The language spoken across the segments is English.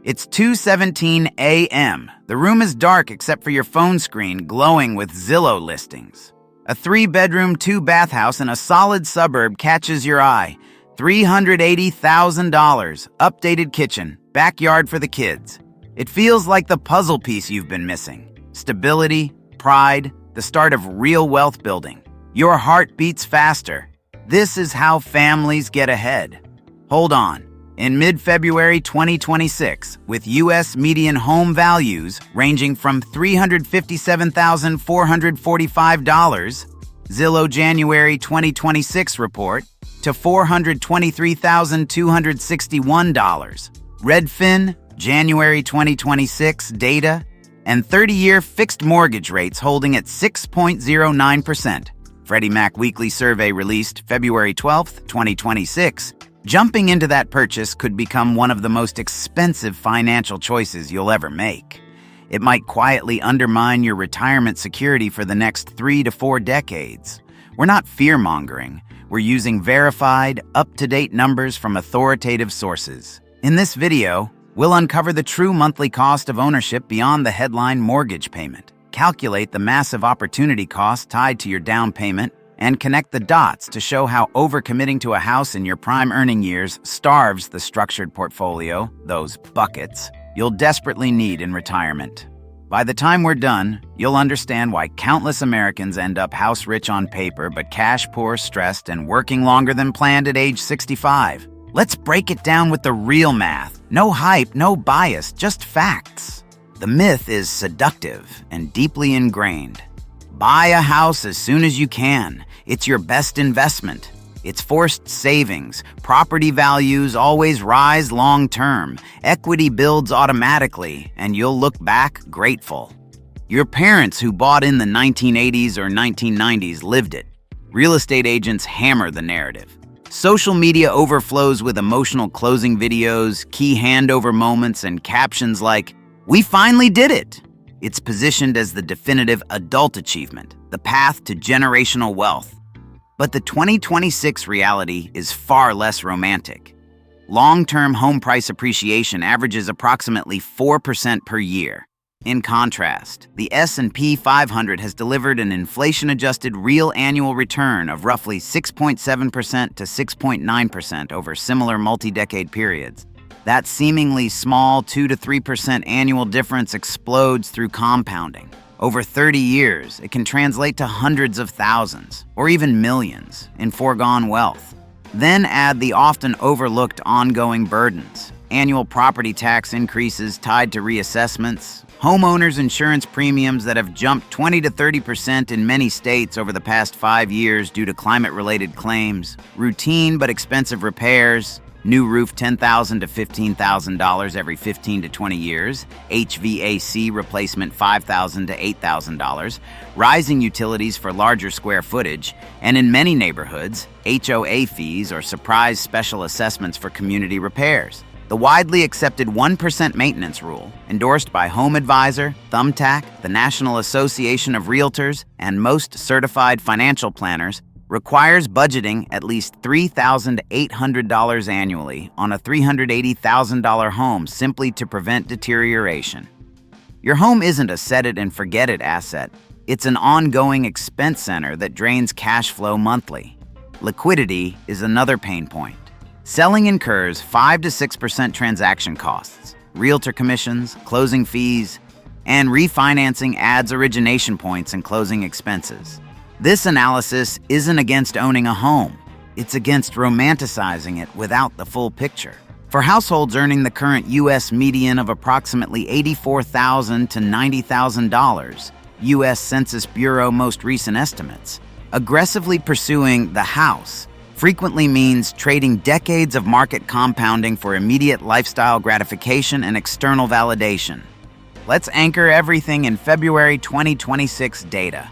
It's 2:17 a.m. The room is dark except for your phone screen glowing with Zillow listings. A 3-bedroom, 2-bath house in a solid suburb catches your eye. $380,000, updated kitchen, backyard for the kids. It feels like the puzzle piece you've been missing. Stability, pride, the start of real wealth building. Your heart beats faster. This is how families get ahead. Hold on. In mid-February 2026, with U.S. median home values ranging from $357,445, Zillow January 2026 report, to $423,261, Redfin January 2026 data, and 30-year fixed mortgage rates holding at 6.09%. Freddie Mac Weekly Survey released February 12, 2026. Jumping into that purchase could become one of the most expensive financial choices you'll ever make. It might quietly undermine your retirement security for the next 3 to 4 decades. We're not fear-mongering. We're using verified, up-to-date numbers from authoritative sources. In this video, we'll uncover the true monthly cost of ownership beyond the headline mortgage payment, calculate the massive opportunity cost tied to your down payment, and connect the dots to show how overcommitting to a house in your prime earning years starves the structured portfolio, those buckets, you'll desperately need in retirement. By the time we're done, you'll understand why countless Americans end up house rich on paper but cash poor, stressed, and working longer than planned at age 65. Let's break it down with the real math. No hype, no bias, just facts. The myth is seductive and deeply ingrained. Buy a house as soon as you can. It's your best investment. It's forced savings. Property values always rise long term. Equity builds automatically, and you'll look back grateful. Your parents who bought in the 1980s or 1990s lived it. Real estate agents hammer the narrative. Social media overflows with emotional closing videos, key handover moments, and captions like, "We finally did it." It's positioned as the definitive adult achievement, the path to generational wealth. But the 2026 reality is far less romantic. Long-term home price appreciation averages approximately 4% per year. In contrast, the S&P 500 has delivered an inflation-adjusted real annual return of roughly 6.7% to 6.9% over similar multi-decade periods. That seemingly small 2 to 3% annual difference explodes through compounding. Over 30 years, it can translate to hundreds of thousands, or even millions, in foregone wealth. Then add the often overlooked ongoing burdens: annual property tax increases tied to reassessments, homeowners insurance premiums that have jumped 20 to 30% in many states over the past 5 years due to climate-related claims, routine but expensive repairs, new roof $10,000 to $15,000 every 15 to 20 years, HVAC replacement $5,000 to $8,000, rising utilities for larger square footage, and in many neighborhoods, HOA fees or surprise special assessments for community repairs. The widely accepted 1% maintenance rule, endorsed by Home Advisor, Thumbtack, the National Association of Realtors, and most certified financial planners, requires budgeting at least $3,800 annually on a $380,000 home simply to prevent deterioration. Your home isn't a set-it-and-forget-it asset. It's an ongoing expense center that drains cash flow monthly. Liquidity is another pain point. Selling incurs 5 to 6% transaction costs, realtor commissions, closing fees, and refinancing adds origination points and closing expenses. This analysis isn't against owning a home. It's against romanticizing it without the full picture. For households earning the current U.S. median of approximately $84,000 to $90,000, U.S. Census Bureau most recent estimates, aggressively pursuing the house frequently means trading decades of market compounding for immediate lifestyle gratification and external validation. Let's anchor everything in February 2026 data.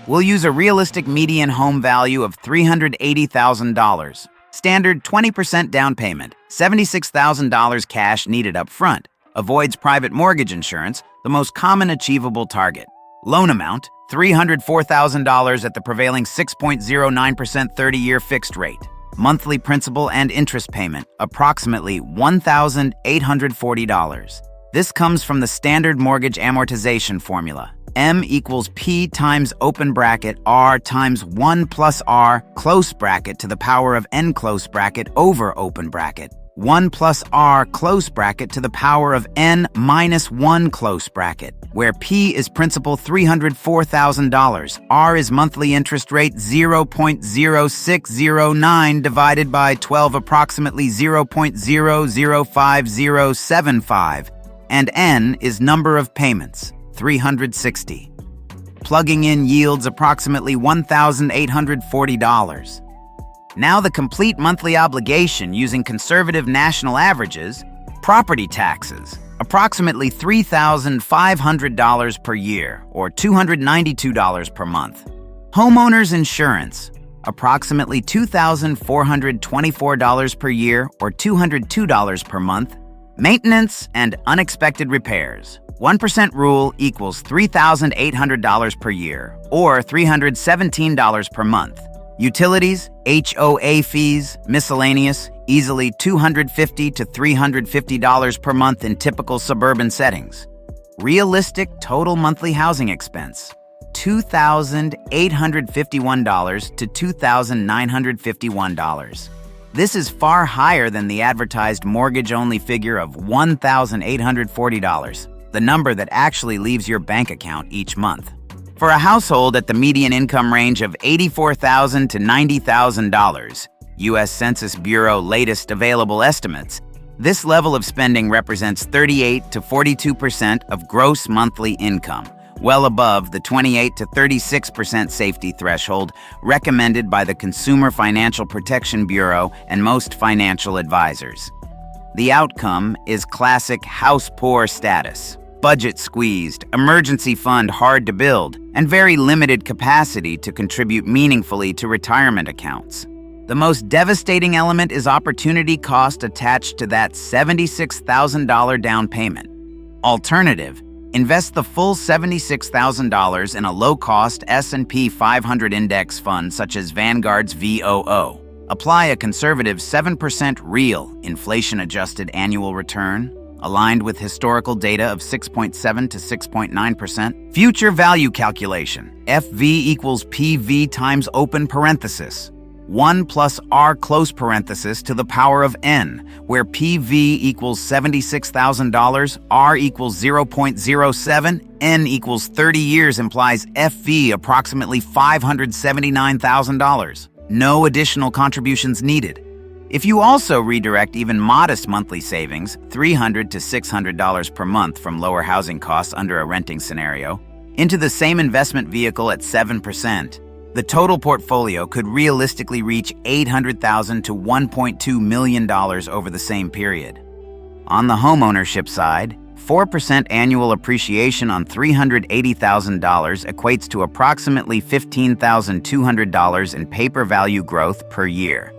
We'll use a realistic median home value of $380,000. Standard 20% down payment, $76,000 cash needed up front. Avoids private mortgage insurance, the most common achievable target. Loan amount, $304,000 at the prevailing 6.09% 30-year fixed rate. Monthly principal and interest payment, approximately $1,840. This comes from the standard mortgage amortization formula. M equals P times open bracket R times 1 plus R close bracket to the power of N close bracket over open bracket. 1 plus R close bracket to the power of N minus 1 close bracket, where P is principal $304,000, R is monthly interest rate 0.0609 divided by 12 approximately 0.005075, and N is number of payments, 360. Plugging in yields approximately $1,840. Now the complete monthly obligation using conservative national averages: property taxes, approximately $3,500 per year, or $292 per month. Homeowners insurance, approximately $2,424 per year, or $202 per month. Maintenance and unexpected repairs. 1% rule equals $3,800 per year, or $317 per month. Utilities, HOA fees, miscellaneous, easily $250 to $350 per month in typical suburban settings. Realistic total monthly housing expense, $2,851 to $2,951. This is far higher than the advertised mortgage-only figure of $1,840, the number that actually leaves your bank account each month. For a household at the median income range of $84,000 to $90,000, U.S. Census Bureau latest available estimates, this level of spending represents 38 to 42% of gross monthly income, well above the 28 to 36% safety threshold recommended by the Consumer Financial Protection Bureau and most financial advisors. The outcome is classic house poor status. Budget squeezed, emergency fund hard to build, and very limited capacity to contribute meaningfully to retirement accounts. The most devastating element is opportunity cost attached to that $76,000 down payment. Alternative: invest the full $76,000 in a low-cost S&P 500 index fund such as Vanguard's VOO. Apply a conservative 7% real, inflation-adjusted annual return, aligned with historical data of 6.7 to 6.9%. Future value calculation, FV equals PV times open parenthesis, 1 plus R close parenthesis to the power of N, where PV equals $76,000, R equals 0.07, N equals 30 years implies FV approximately $579,000. No additional contributions needed. If you also redirect even modest monthly savings, $300 to $600 per month from lower housing costs under a renting scenario, into the same investment vehicle at 7%, the total portfolio could realistically reach $800,000 to $1.2 million over the same period. On the homeownership side, 4% annual appreciation on $380,000 equates to approximately $15,200 in paper value growth per year.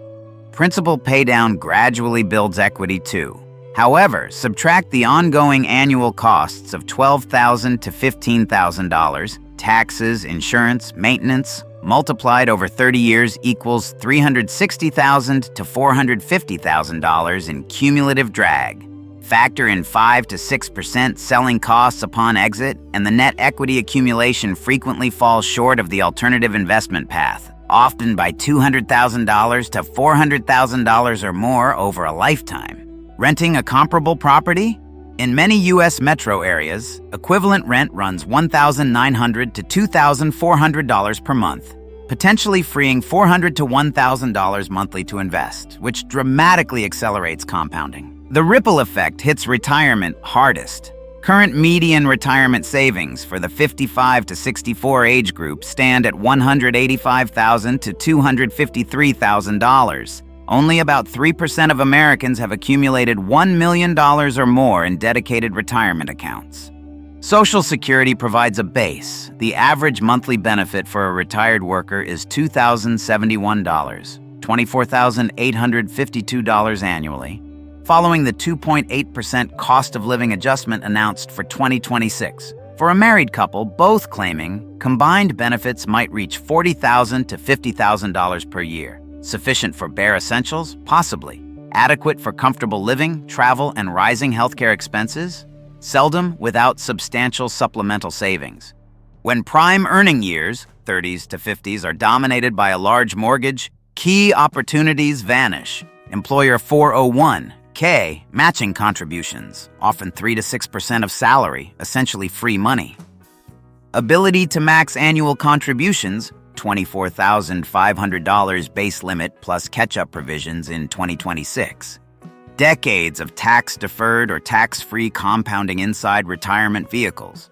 Principal paydown gradually builds equity too. However, subtract the ongoing annual costs of $12,000 to $15,000, taxes, insurance, maintenance, multiplied over 30 years equals $360,000 to $450,000 in cumulative drag. Factor in 5 to 6% selling costs upon exit, and the net equity accumulation frequently falls short of the alternative investment path, often by $200,000 to $400,000 or more over a lifetime. Renting a comparable property? In many U.S. metro areas, equivalent rent runs $1,900 to $2,400 per month, potentially freeing $400 to $1,000 monthly to invest, which dramatically accelerates compounding. The ripple effect hits retirement hardest. Current median retirement savings for the 55 to 64 age group stand at $185,000 to $253,000. Only about 3% of Americans have accumulated $1 million or more in dedicated retirement accounts. Social Security provides a base. The average monthly benefit for a retired worker is $2,071, $24,852 annually, following the 2.8% cost of living adjustment announced for 2026. For a married couple, both claiming combined benefits might reach $40,000 to $50,000 per year. Sufficient for bare essentials? Possibly. Adequate for comfortable living, travel, and rising healthcare expenses? Seldom without substantial supplemental savings. When prime earning years, 30s to 50s, are dominated by a large mortgage, key opportunities vanish. Employer 401(k) matching contributions, often 3 to 6% of salary, essentially free money. Ability to max annual contributions, $24,500 base limit plus catch-up provisions in 2026. Decades of tax-deferred or tax-free compounding inside retirement vehicles.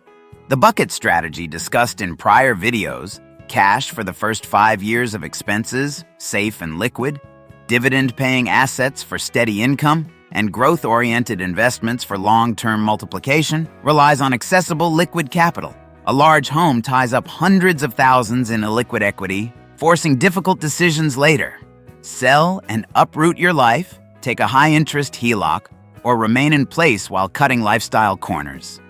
The bucket strategy discussed in prior videos, cash for the first 5 years of expenses, safe and liquid, dividend-paying assets for steady income, and growth-oriented investments for long-term multiplication, relies on accessible liquid capital. A large home ties up hundreds of thousands in illiquid equity, forcing difficult decisions later. Sell and uproot your life, take a high-interest HELOC, or remain in place while cutting lifestyle corners.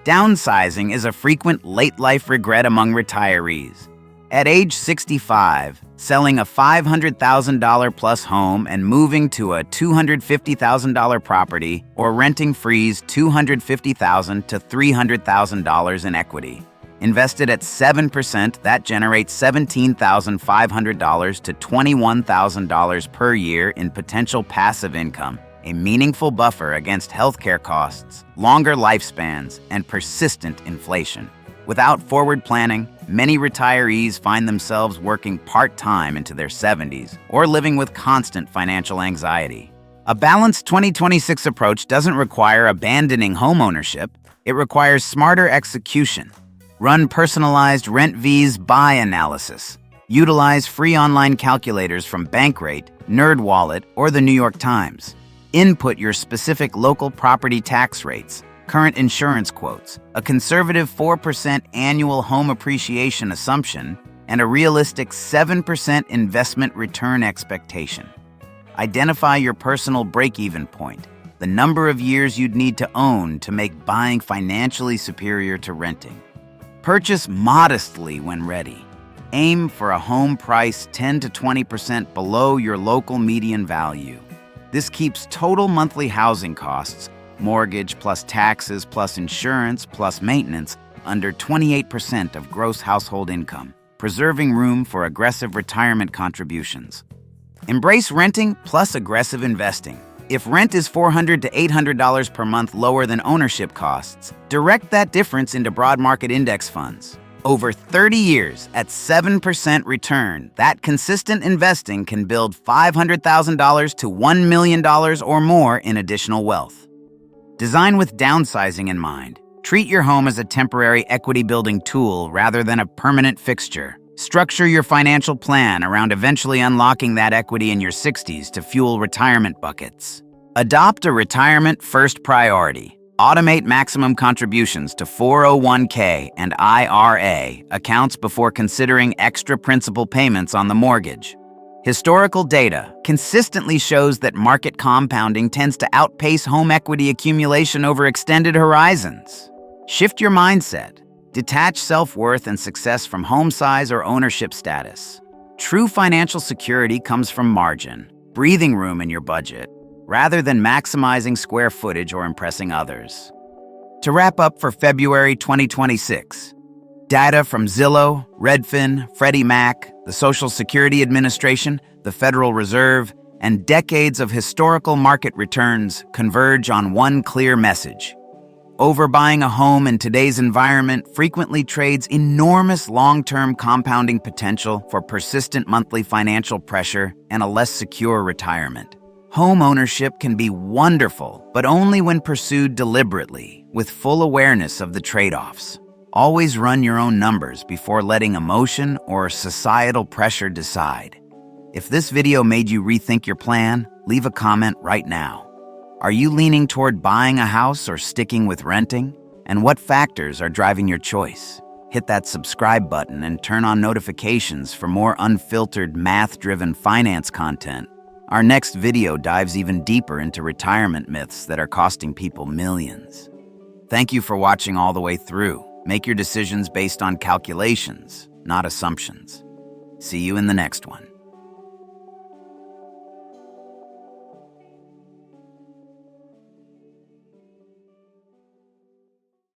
Downsizing is a frequent late-life regret among retirees. At age 65, selling a $500,000-plus home and moving to a $250,000 property or renting frees $250,000 to $300,000 in equity. Invested at 7%, that generates $17,500 to $21,000 per year in potential passive income, a meaningful buffer against healthcare costs, longer lifespans, and persistent inflation. Without forward planning, many retirees find themselves working part-time into their 70s or living with constant financial anxiety. A balanced 2026 approach doesn't require abandoning homeownership. It requires smarter execution. Run personalized rent-vs buy analysis. Utilize free online calculators from Bankrate, NerdWallet, or the New York Times. Input your specific local property tax rates, current insurance quotes, a conservative 4% annual home appreciation assumption, and a realistic 7% investment return expectation. Identify your personal break-even point, the number of years you'd need to own to make buying financially superior to renting. Purchase modestly when ready. Aim for a home price 10 to 20% below your local median value. This keeps total monthly housing costs, mortgage plus taxes plus insurance plus maintenance, under 28% of gross household income, preserving room for aggressive retirement contributions. Embrace renting plus aggressive investing. If rent is $400 to $800 per month lower than ownership costs, direct that difference into broad market index funds. Over 30 years at 7% return, that consistent investing can build $500,000 to $1 million or more in additional wealth. Design with downsizing in mind. Treat your home as a temporary equity-building tool rather than a permanent fixture. Structure your financial plan around eventually unlocking that equity in your 60s to fuel retirement buckets. Adopt a retirement-first priority. Automate maximum contributions to 401(k) and IRA accounts before considering extra principal payments on the mortgage. Historical data consistently shows that market compounding tends to outpace home equity accumulation over extended horizons. Shift your mindset. Detach self-worth and success from home size or ownership status. True financial security comes from margin, breathing room in your budget, rather than maximizing square footage or impressing others. To wrap up for February 2026, data from Zillow, Redfin, Freddie Mac, the Social Security Administration, the Federal Reserve, and decades of historical market returns converge on one clear message. Overbuying a home in today's environment frequently trades enormous long-term compounding potential for persistent monthly financial pressure and a less secure retirement. Home ownership can be wonderful, but only when pursued deliberately, with full awareness of the trade-offs. Always run your own numbers before letting emotion or societal pressure decide. If this video made you rethink your plan, leave a comment right now. Are you leaning toward buying a house or sticking with renting? And what factors are driving your choice? Hit that subscribe button and turn on notifications for more unfiltered, math-driven finance content. Our next video dives even deeper into retirement myths that are costing people millions. Thank you for watching all the way through. Make your decisions based on calculations, not assumptions. See you in the next one.